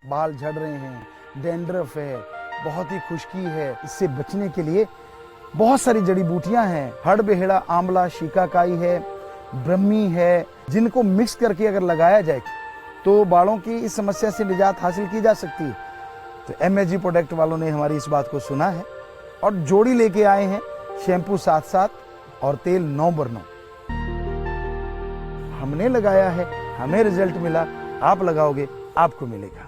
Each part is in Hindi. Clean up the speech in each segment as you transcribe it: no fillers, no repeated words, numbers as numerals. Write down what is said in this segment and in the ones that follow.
बाल झड़ रहे हैं, डैंड्रफ है, बहुत ही खुश्की है, इससे बचने के लिए बहुत सारी जड़ी बूटियां हैं। हड़बेहड़ा, आंवला, शिकाकाई है, ब्रह्मी है, जिनको मिक्स करके अगर लगाया जाए तो बालों की इस समस्या से निजात हासिल की जा सकती है। तो MSG प्रोडक्ट वालों ने हमारी इस बात को सुना है और जोड़ी लेके आए हैं, शैम्पू 7-7 और तेल 9/9। हमने लगाया है, हमें रिजल्ट मिला, आप लगाओगे आपको मिलेगा।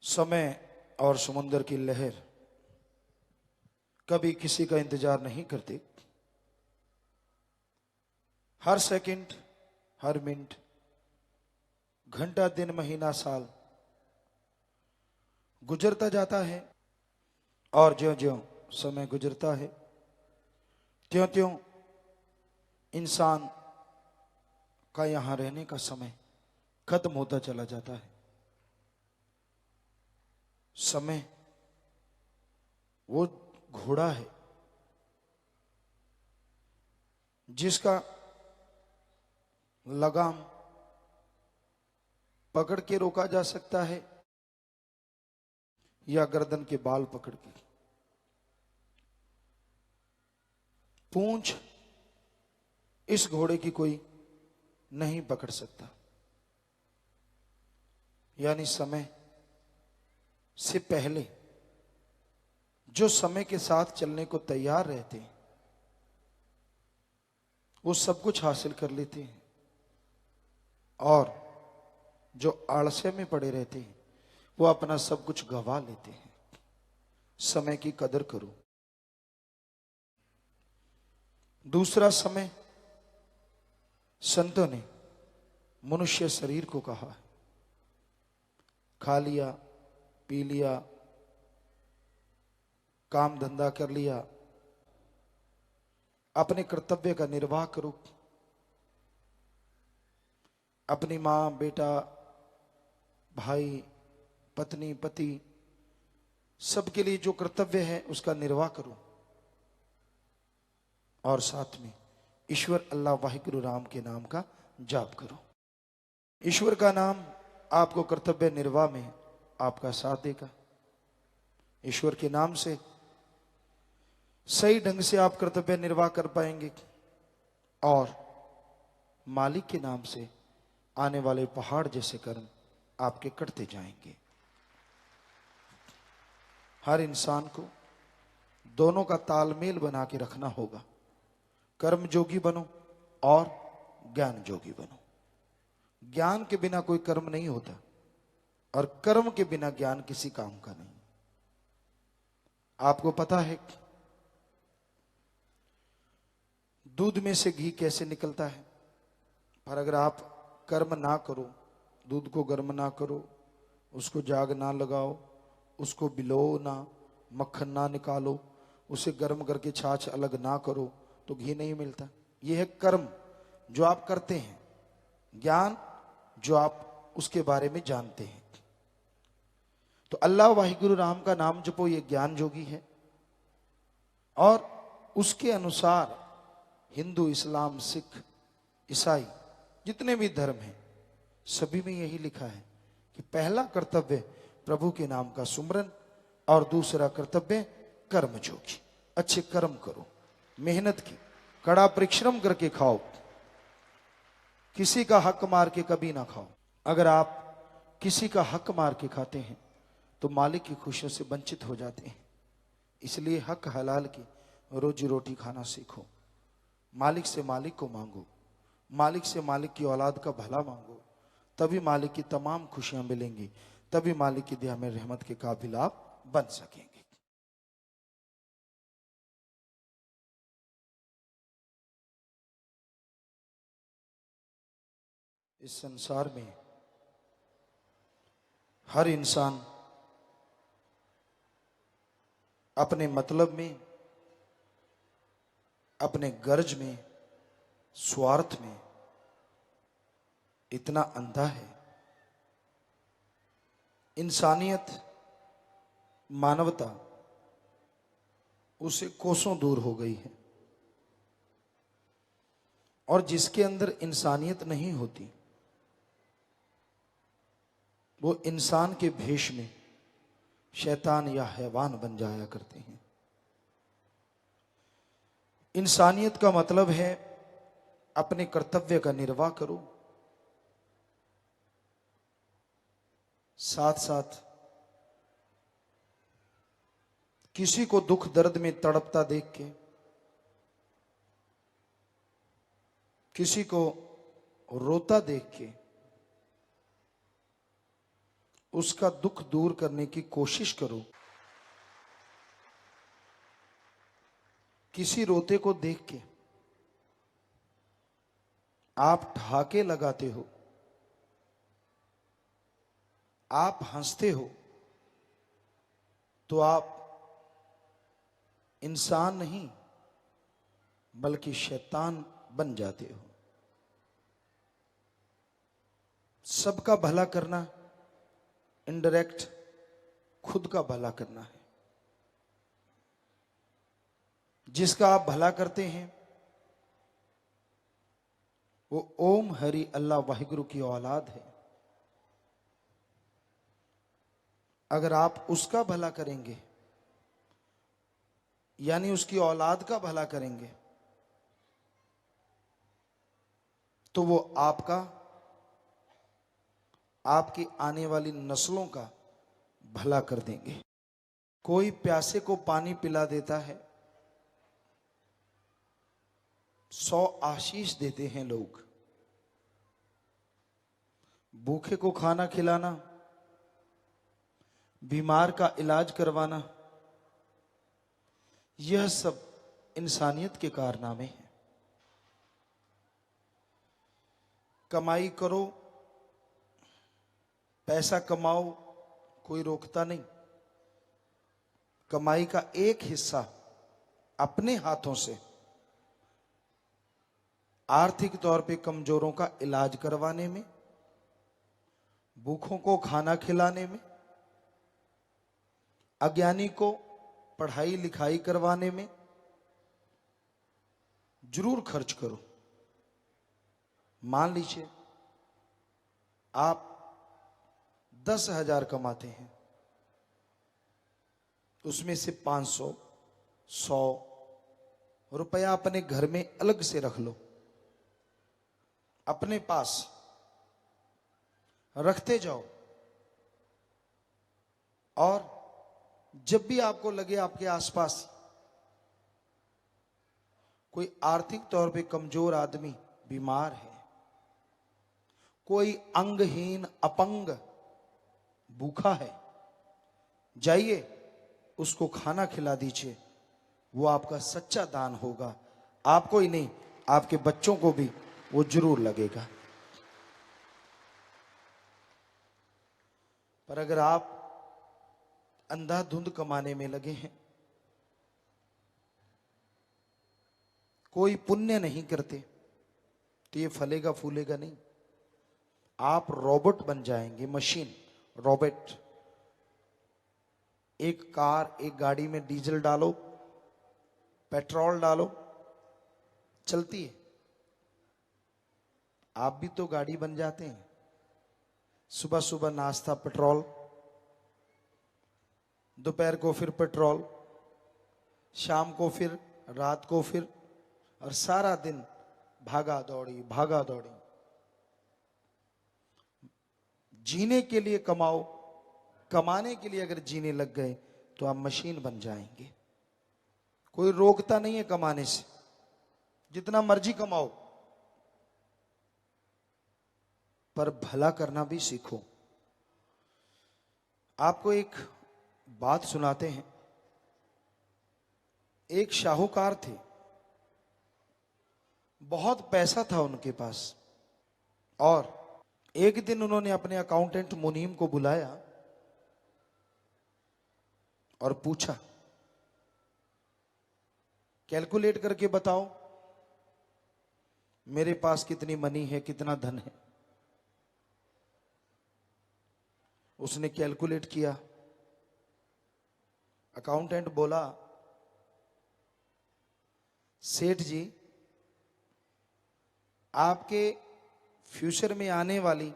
समय और समुद्र की लहर कभी किसी का इंतजार नहीं करती। हर सेकंड, हर मिनट, घंटा, दिन, महीना, साल गुजरता जाता है और ज्यों-ज्यों समय गुजरता है त्यों-त्यों इंसान का यहां रहने का समय खत्म होता चला जाता है। समय वो घोड़ा है जिसका लगाम पकड़ के रोका जा सकता है या गर्दन के बाल पकड़ के। पूंछ इस घोड़े की कोई नहीं पकड़ सकता। यानी समय से पहले जो समय के साथ चलने को तैयार रहते हैं वो सब कुछ हासिल कर लेते हैं, और जो आलस्य में पड़े रहते हैं वो अपना सब कुछ गवा लेते हैं। समय की कदर करो। दूसरा समय, संतों ने मनुष्य शरीर को कहा है। खा लिया, पी लिया, काम धंधा कर लिया, अपने कर्तव्य का निर्वाह करो। अपनी मां, बेटा, भाई, पत्नी, पति सबके लिए जो कर्तव्य है उसका निर्वाह करो, और साथ में ईश्वर अल्लाह वाहिगुरु राम के नाम का जाप करो। ईश्वर का नाम आपको कर्तव्य निर्वाह में आपका साथ देगा। ईश्वर के नाम से सही ढंग से आप कर्तव्य निर्वाह कर पाएंगे, और मालिक के नाम से आने वाले पहाड़ जैसे कर्म आपके कटते जाएंगे। हर इंसान को दोनों का तालमेल बना के रखना होगा। कर्म जोगी बनो और ज्ञान जोगी बनो। ज्ञान के बिना कोई कर्म नहीं होता, और कर्म के बिना ज्ञान किसी काम का नहीं। आपको पता है दूध में से घी कैसे निकलता है, पर अगर आप कर्म ना करो, दूध को गर्म ना करो, उसको जाग ना लगाओ, उसको बिलो ना, मक्खन ना निकालो, उसे गर्म करके छाछ अलग ना करो, तो घी नहीं मिलता। यह है कर्म जो आप करते हैं, ज्ञान जो आप उसके बारे में जानते हैं। तो अल्लाह वाहिगुरु राम का नाम जपो, ये ज्ञान जोगी है। और उसके अनुसार हिंदू, इस्लाम, सिख, ईसाई जितने भी धर्म हैं सभी में यही लिखा है कि पहला कर्तव्य प्रभु के नाम का सुमरन, और दूसरा कर्तव्य कर्म जोगी। अच्छे कर्म करो, मेहनत की, कड़ा परिश्रम करके खाओ, किसी का हक मार के कभी ना खाओ। अगर आप किसी का हक मार के खाते हैं तो मालिक की खुशियों से वंचित हो जाते हैं। इसलिए हक हलाल की रोजी रोटी खाना सीखो। मालिक से मालिक को मांगो, मालिक से मालिक की औलाद का भला मांगो, तभी मालिक की तमाम खुशियां मिलेंगी, तभी मालिक की दया में रहमत के काबिल आप बन सकेंगे। इस संसार में हर इंसान अपने मतलब में, अपने गर्ज में, स्वार्थ में इतना अंधा है इंसानियत, मानवता उससे कोसों दूर हो गई है। और जिसके अंदर इंसानियत नहीं होती वो इंसान के भेष में शैतान या हैवान बन जाया करते हैं। इंसानियत का मतलब है अपने कर्तव्य का निर्वाह करो, साथ साथ किसी को दुख दर्द में तड़पता देख के, किसी को रोता देख के उसका दुख दूर करने की कोशिश करो। किसी रोते को देख के आप ठहाके लगाते हो, आप हंसते हो, तो आप इंसान नहीं बल्कि शैतान बन जाते हो। सबका भला करना इनडायरेक्ट खुद का भला करना है। जिसका आप भला करते हैं वो ओम हरि अल्लाह वाहिगुरु की औलाद है। अगर आप उसका भला करेंगे यानी उसकी औलाद का भला करेंगे तो वो आपका, आपकी आने वाली नस्लों का भला कर देंगे। कोई प्यासे को पानी पिला देता है, 100 आशीष देते हैं लोग। भूखे को खाना खिलाना, बीमार का इलाज करवाना, यह सब इंसानियत के कारनामे हैं। कमाई करो, पैसा कमाओ, कोई रोकता नहीं। कमाई का एक हिस्सा अपने हाथों से आर्थिक तौर पे कमजोरों का इलाज करवाने में, भूखों को खाना खिलाने में, अज्ञानी को पढ़ाई लिखाई करवाने में जरूर खर्च करो। मान लीजिए आप 10,000 कमाते हैं, उसमें से 500, 100 रुपया अपने घर में अलग से रख लो, अपने पास रखते जाओ। और जब भी आपको लगे आपके आसपास कोई आर्थिक तौर पे कमजोर आदमी बीमार है, कोई अंगहीन अपंग भूखा है, जाइए उसको खाना खिला दीजिए। वो आपका सच्चा दान होगा। आपको ही नहीं, आपके बच्चों को भी वो जरूर लगेगा। पर अगर आप अंधाधुंध कमाने में लगे हैं, कोई पुण्य नहीं करते, तो ये फलेगा फूलेगा नहीं। आप रोबोट बन जाएंगे, मशीन, रोबोट। एक कार, एक गाड़ी में डीजल डालो, पेट्रोल डालो, चलती है। आप भी तो गाड़ी बन जाते हैं। सुबह सुबह नाश्ता पेट्रोल, दोपहर को फिर पेट्रोल, शाम को फिर, रात को फिर, और सारा दिन भागा दौड़ी भागा दौड़ी। जीने के लिए कमाओ, कमाने के लिए अगर जीने लग गए तो आप मशीन बन जाएंगे। कोई रोकता नहीं है कमाने से, जितना मर्जी कमाओ, पर भला करना भी सीखो। आपको एक बात सुनाते हैं। एक शाहूकार थे, बहुत पैसा था उनके पास, और एक दिन उन्होंने अपने अकाउंटेंट मुनीम को बुलाया और पूछा, कैलकुलेट करके बताओ मेरे पास कितनी मनी है, कितना धन है। उसने कैलकुलेट किया। अकाउंटेंट बोला, सेठ जी, आपके फ्यूचर में आने वाली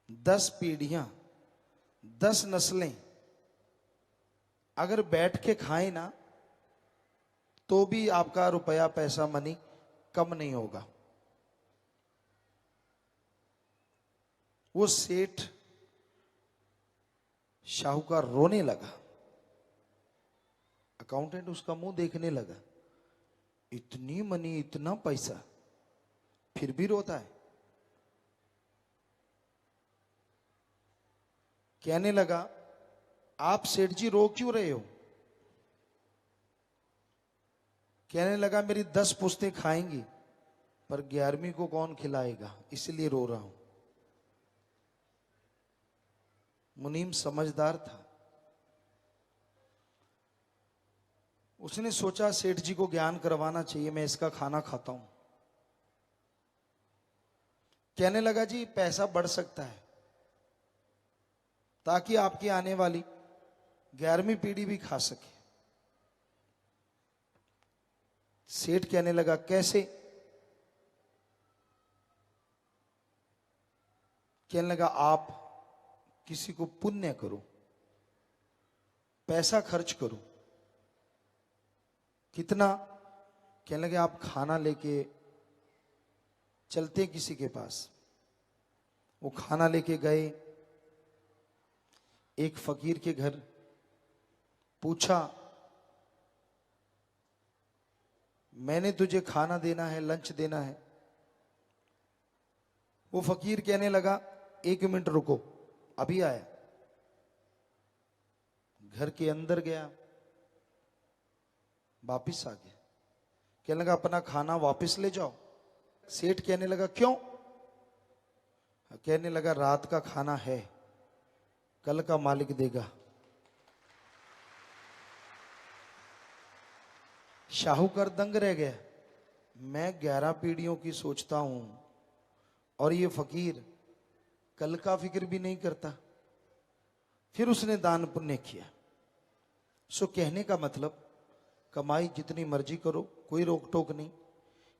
10 पीढ़ियां, 10 नस्लें अगर बैठ के खाएं ना, तो भी आपका रुपया पैसा मनी कम नहीं होगा। वो सेठ शाहूकार रोने लगा। अकाउंटेंट उसका मुंह देखने लगा, इतनी मनी, इतना पैसा, फिर भी रोता है। कहने लगा, आप सेठ जी रो क्यों रहे हो? कहने लगा, मेरी 10 पुश्तें खाएंगी, पर 11वीं को कौन खिलाएगा, इसलिए रो रहा हूं। मुनीम समझदार था। उसने सोचा सेठ जी को ज्ञान करवाना चाहिए, मैं इसका खाना खाता हूं। कहने लगा, जी पैसा बढ़ सकता है ताकि आपकी आने वाली 11वीं पीढ़ी भी खा सके। सेठ कहने लगा, कैसे? कहने लगा, आप किसी को पुण्य करो, पैसा खर्च करो। कितना? कहने लगे, आप खाना लेके चलते किसी के पास। वो खाना लेके गए एक फकीर के घर। पूछा, मैंने तुझे खाना देना है, लंच देना है। वो फकीर कहने लगा, 1 मिनट रुको, अभी आया। घर के अंदर गया, वापिस आ गया। कहने लगा, अपना खाना वापस ले जाओ। सेठ कहने लगा, क्यों? कहने लगा, रात का खाना है, कल का मालिक देगा। शाहूकार दंग रह गया। मैं 11 पीढ़ियों की सोचता हूं और ये फकीर कल का फिक्र भी नहीं करता। फिर उसने दान पुण्य किया। सो कहने का मतलब, कमाई जितनी मर्जी करो, कोई रोक टोक नहीं।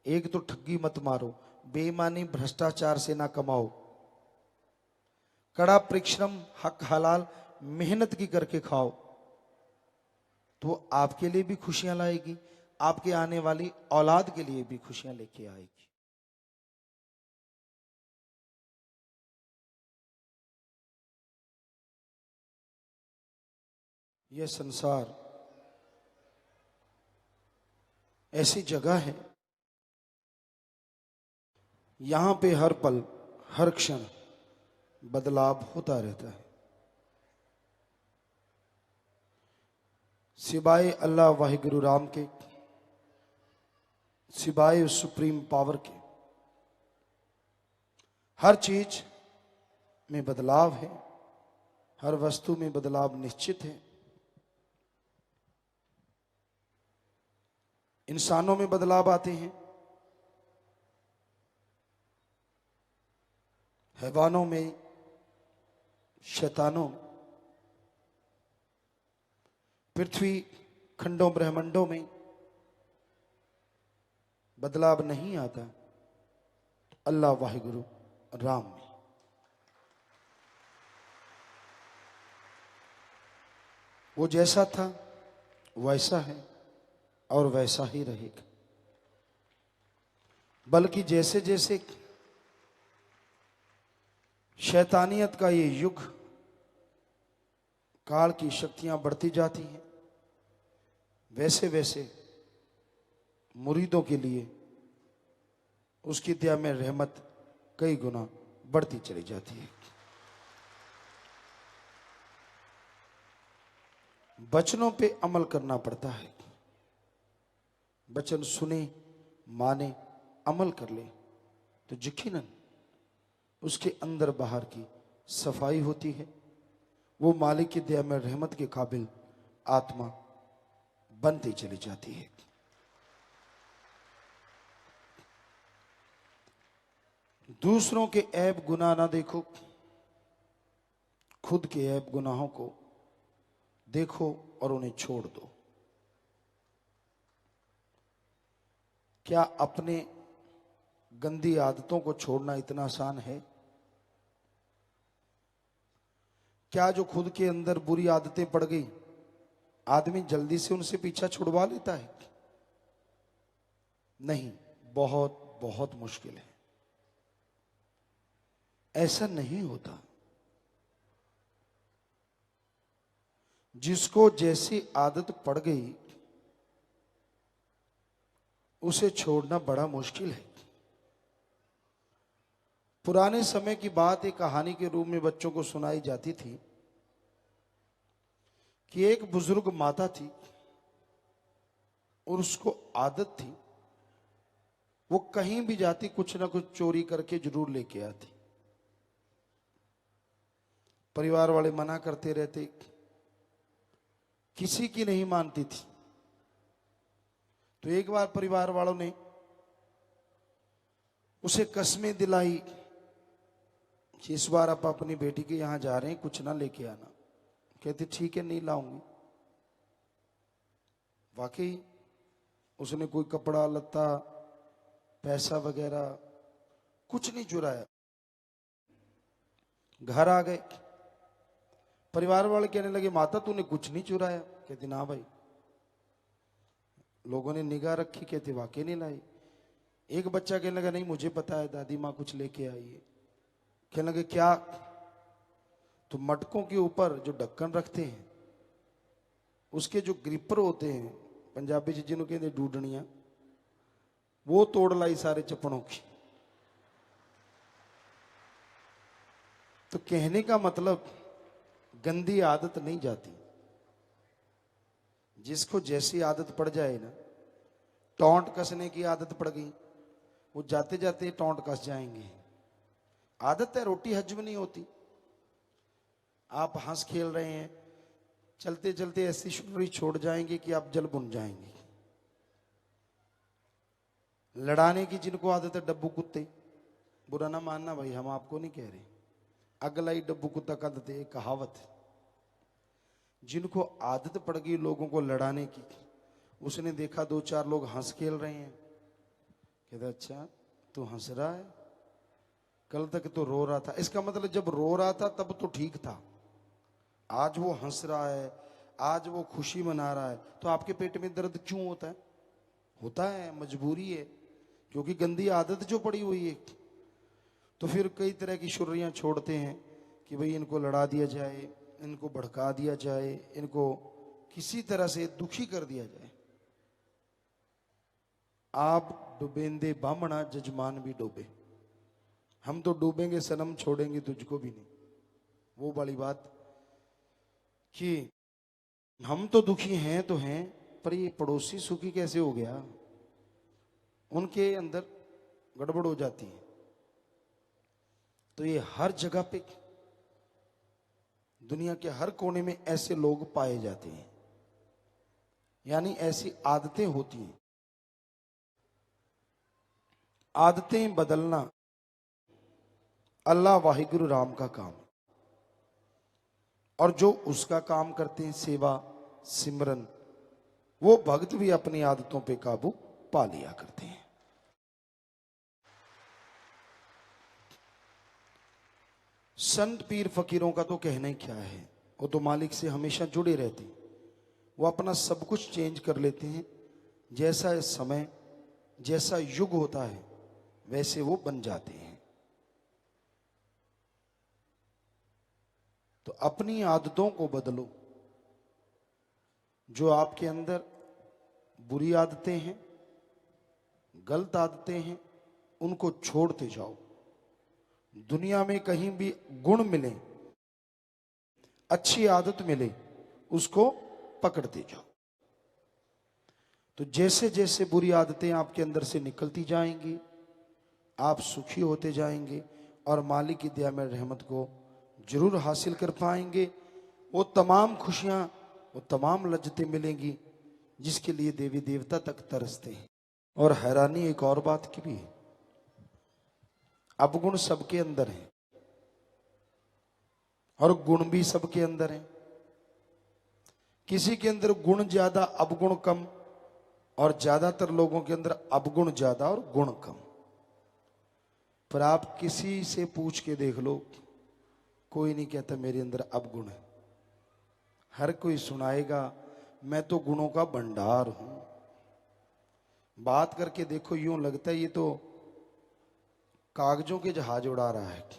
एक तो ठगी मत मारो, बेईमानी भ्रष्टाचार से ना कमाओ। कड़ा परिश्रम, हक हलाल मेहनत की करके खाओ, तो आपके लिए भी खुशियां लाएगी, आपके आने वाली औलाद के लिए भी खुशियां लेके आएगी। यह संसार ऐसी जगह है, यहां पे हर पल हर क्षण बदलाव होता रहता है। सिवाय अल्लाह वाहिगुरु राम के, सिवाय सुप्रीम पावर के, हर चीज में बदलाव है, हर वस्तु में बदलाव निश्चित है। इंसानों में बदलाव आते हैं, हैवानों में, शैतानों में, पृथ्वी खंडों ब्रह्मांडों में बदलाव नहीं आता, अल्लाह वाहिगुरु राम में। वो जैसा था वैसा है और वैसा ही रहेगा। बल्कि जैसे जैसे शैतानियत का ये युग, काल की शक्तियां बढ़ती जाती हैं, वैसे वैसे मुरीदों के लिए उसकी दया में रहमत कई गुना बढ़ती चली जाती है। वचनों पे अमल करना पड़ता है। वचन सुने, माने, अमल कर ले, तो यकीनन उसके अंदर बाहर की सफाई होती है। वो मालिक की दया में रहमत के काबिल आत्मा बनती चली जाती है। दूसरों के ऐब गुनाह ना देखो, खुद के ऐब गुनाहों को देखो और उन्हें छोड़ दो। क्या अपने गंदी आदतों को छोड़ना इतना आसान है? क्या जो खुद के अंदर बुरी आदतें पड़ गई, आदमी जल्दी से उनसे पीछा छुड़वा लेता है? नहीं, बहुत बहुत मुश्किल है। ऐसा नहीं होता। जिसको जैसी आदत पड़ गई उसे छोड़ना बड़ा मुश्किल है। पुराने समय की बात एक कहानी के रूप में बच्चों को सुनाई जाती थी कि एक बुजुर्ग माता थी और उसको आदत थी, वो कहीं भी जाती कुछ ना कुछ चोरी करके जरूर लेके आती। परिवार वाले मना करते रहते, किसी की नहीं मानती थी। तो एक बार परिवार वालों ने उसे कसमें दिलाई कि इस बार आप अपनी बेटी के यहां जा रहे हैं, कुछ ना लेके आना। कहती ठीक है, नहीं लाऊंगी। वाकई उसने कोई कपड़ा लत्ता पैसा वगैरह कुछ नहीं चुराया। घर आ गए, परिवार वाले कहने लगे माता तूने कुछ नहीं चुराया? कहती ना भाई। लोगों ने निगाह रखी, कहते वाकई नहीं लाई। एक बच्चा कहने लगा नहीं मुझे पता है, दादी माँ कुछ लेके आई है। कहने लगे क्या? तो मटकों के ऊपर जो ढक्कन रखते हैं उसके जो ग्रिपर होते हैं, पंजाबी में जिन्हों कहते डूडनियां, वो तोड़ लाई सारे चप्पड़ों की। तो कहने का मतलब गंदी आदत नहीं जाती। जिसको जैसी आदत पड़ जाए ना, टोंट कसने की आदत पड़ गई, वो जाते जाते टोंट कस जाएंगे। आदत है, रोटी हजम नहीं होती। आप हंस खेल रहे हैं, चलते चलते ऐसी शुरुआत छोड़ जाएंगे कि आप जल बुन जाएंगे। लड़ाने की जिनको आदत है, डब्बू कुत्ते, बुरा ना मानना भाई, हम आपको नहीं कह रहे, अगला ही डब्बू कुत्ता कदते, एक कहावत है। जिनको आदत पड़ गई लोगों को लड़ाने की, उसने देखा दो चार लोग हंस खेल रहे हैं, कहता अच्छा तू हंस रहा है, कल तक तो रो रहा था। इसका मतलब जब रो रहा था तब तो ठीक था, आज वो हंस रहा है, आज वो खुशी मना रहा है, तो आपके पेट में दर्द क्यों होता है? होता है, मजबूरी है, क्योंकि गंदी आदत जो पड़ी हुई है। तो फिर कई तरह की शुर्रियां छोड़ते हैं कि भाई इनको लड़ा दिया जाए, इनको भड़का दिया जाए, इनको किसी तरह से दुखी कर दिया जाए। आप डूबेंदे बामणा जजमान भी डूबे, हम तो डूबेंगे सनम छोड़ेंगे तुझको भी नहीं। वो वाली बात कि हम तो दुखी हैं तो हैं, पर ये पड़ोसी सुखी कैसे हो गया, उनके अंदर गड़बड़ हो जाती है। तो ये हर जगह पे, दुनिया के हर कोने में ऐसे लोग पाए जाते हैं, यानी ऐसी आदतें होती हैं। आदतें बदलना अल्लाह वाहिगुरु राम का काम, और जो उसका काम करते हैं सेवा सिमरन, वो भक्त भी अपनी आदतों पे काबू पा लिया करते हैं। संत पीर फकीरों का तो कहना ही क्या है, वो तो मालिक से हमेशा जुड़े रहते हैं। वो अपना सब कुछ चेंज कर लेते हैं, जैसा समय जैसा युग होता है वैसे वो बन जाते हैं। तो अपनी आदतों को बदलो। जो आपके अंदर बुरी आदतें हैं, गलत आदतें हैं, उनको छोड़ते जाओ। दुनिया में कहीं भी गुण मिले, अच्छी आदत मिले, उसको पकड़ते जाओ। तो जैसे जैसे बुरी आदतें आपके अंदर से निकलती जाएंगी, आप सुखी होते जाएंगे और मालिक की दया में रहमत को जरूर हासिल कर पाएंगे। वो तमाम खुशियां, वो तमाम लज्जतें मिलेंगी जिसके लिए देवी देवता तक तरसते हैं। और हैरानी एक और बात की भी है, अवगुण सबके अंदर है, और गुण भी सबके अंदर है। किसी के अंदर गुण ज्यादा अवगुण कम, और ज्यादातर लोगों के अंदर अवगुण ज्यादा और गुण कम। पर आप किसी से पूछ के देख लो, कोई नहीं कहता मेरे अंदर अवगुण है। हर कोई सुनाएगा मैं तो गुणों का भंडार हूं। बात करके देखो, यूं लगता है ये तो कागजों के जहाज उड़ा रहा है,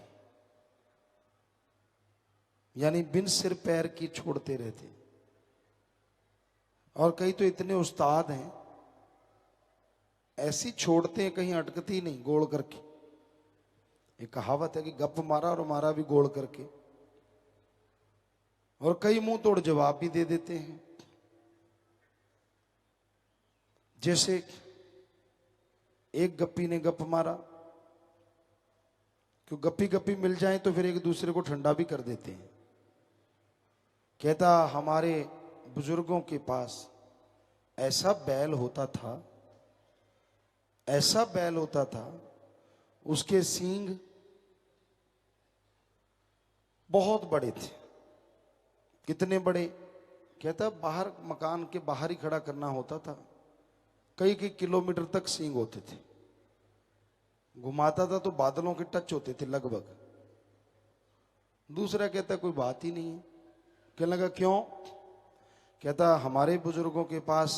यानी बिन सिर पैर की छोड़ते रहते। और कई तो इतने उस्ताद हैं, ऐसी छोड़ते हैं कहीं अटकती नहीं, गोल करके। एक कहावत है कि गप मारा और मारा भी गोल करके। और कई मुंह तोड़ जवाब भी दे देते हैं। जैसे एक गप्पी ने गप मारा, क्यों गप्पी गप्पी मिल जाए तो फिर एक दूसरे को ठंडा भी कर देते हैं। कहता हमारे बुजुर्गों के पास ऐसा बैल होता था, ऐसा बैल होता था, उसके सींग बहुत बड़े थे। कितने बड़े? कहता बाहर मकान के बाहर ही खड़ा करना होता था, कई कई किलोमीटर तक सींग होते थे। घुमाता था तो बादलों के टच होते थे लगभग। दूसरा कहता कोई बात ही नहीं है। कहने लगा क्यों? कहता हमारे बुजुर्गों के पास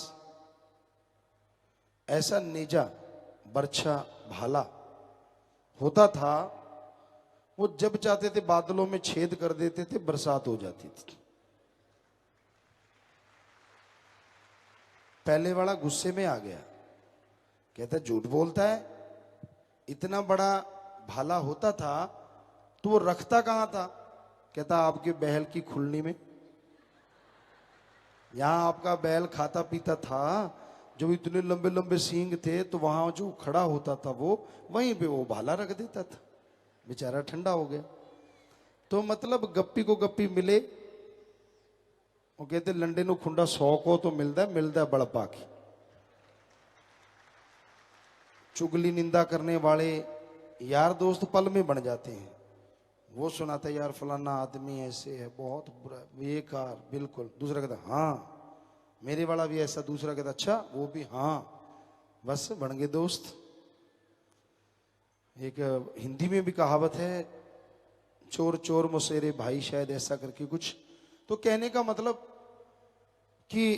ऐसा नेजा बरछा भाला होता था, वो जब चाहते थे बादलों में छेद कर देते थे, बरसात हो जाती थी। पहले वाला गुस्से में आ गया, कहता झूठ बोलता है, इतना बड़ा भाला होता था तो वो रखता कहां था? कहता आपके बैल की खुलनी में। यहां आपका बैल खाता पीता था, जो इतने लंबे लंबे सींग थे, तो वहां जो खड़ा होता था वो वहीं पे वो भाला रख देता था। बेचारा ठंडा हो गया। तो मतलब गप्पी को गप्पी मिले, वो कहते लंडे नु खुंडा 100 को तो मिलता है बड़पा की। चुगली निंदा करने वाले यार दोस्त पल में बन जाते हैं। वो सुनाता है यार फलाना आदमी ऐसे है, बहुत बुरा, बेकार बिल्कुल। दूसरा कहता हाँ मेरे वाला भी ऐसा। दूसरा कहता अच्छा वो भी, हाँ बस बन गए दोस्त। एक हिंदी में भी कहावत है, चोर चोर मुसेरे भाई, शायद ऐसा करके कुछ। तो कहने का मतलब कि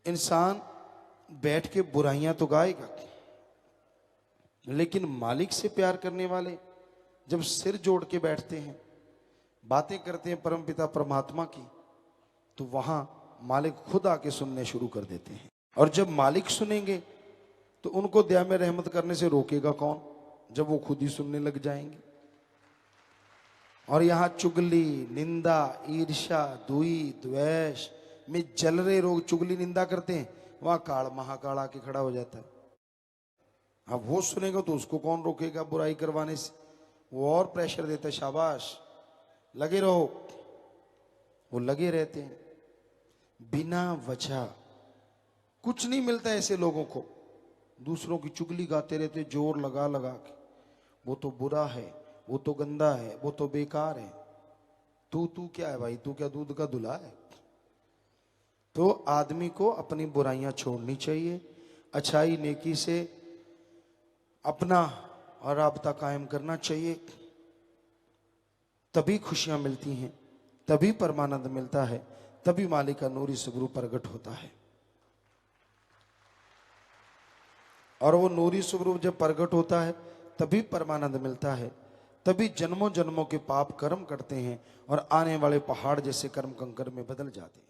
इंसान बैठ के बुराइयां तो गाएगा, लेकिन मालिक से प्यार करने वाले जब सिर जोड़ के बैठते हैं, बातें करते हैं परमपिता परमात्मा की, तो वहां मालिक खुद आके सुनने शुरू कर देते हैं। और जब मालिक सुनेंगे तो उनको दया में रहमत करने से रोकेगा कौन, जब वो खुद ही सुनने लग जाएंगे। और यहां चुगली निंदा ईर्ष्या दुई द्वेष में जल रहे लोग चुगली निंदा करते हैं, वहां काल महाकाल आके खड़ा हो जाता है। अब वो सुनेगा तो उसको कौन रोकेगा बुराई करवाने से? वो और प्रेशर देता है, शाबाश लगे रहो। वो लगे रहते हैं बिना वजह। कुछ नहीं मिलता ऐसे लोगों को, दूसरों की चुगली गाते रहते जोर लगा लगा के। वो तो बुरा है, वो तो गंदा है, वो तो बेकार है। तू क्या है भाई? तू क्या दूध का धुला है? तो आदमी को अपनी बुराइयां छोड़नी चाहिए, अच्छाई नेकी से अपना राबता कायम करना चाहिए। तभी खुशियां मिलती हैं, तभी परमानंद मिलता है, तभी मालिक का नूरी सुगरू प्रकट होता है। और वो नूरी सुगरू जब प्रकट होता है तभी परमानंद मिलता है, तभी जन्मों जन्मों के पाप कर्म करते हैं और आने वाले पहाड़ जैसे कर्म कंकर में बदल जाते हैं।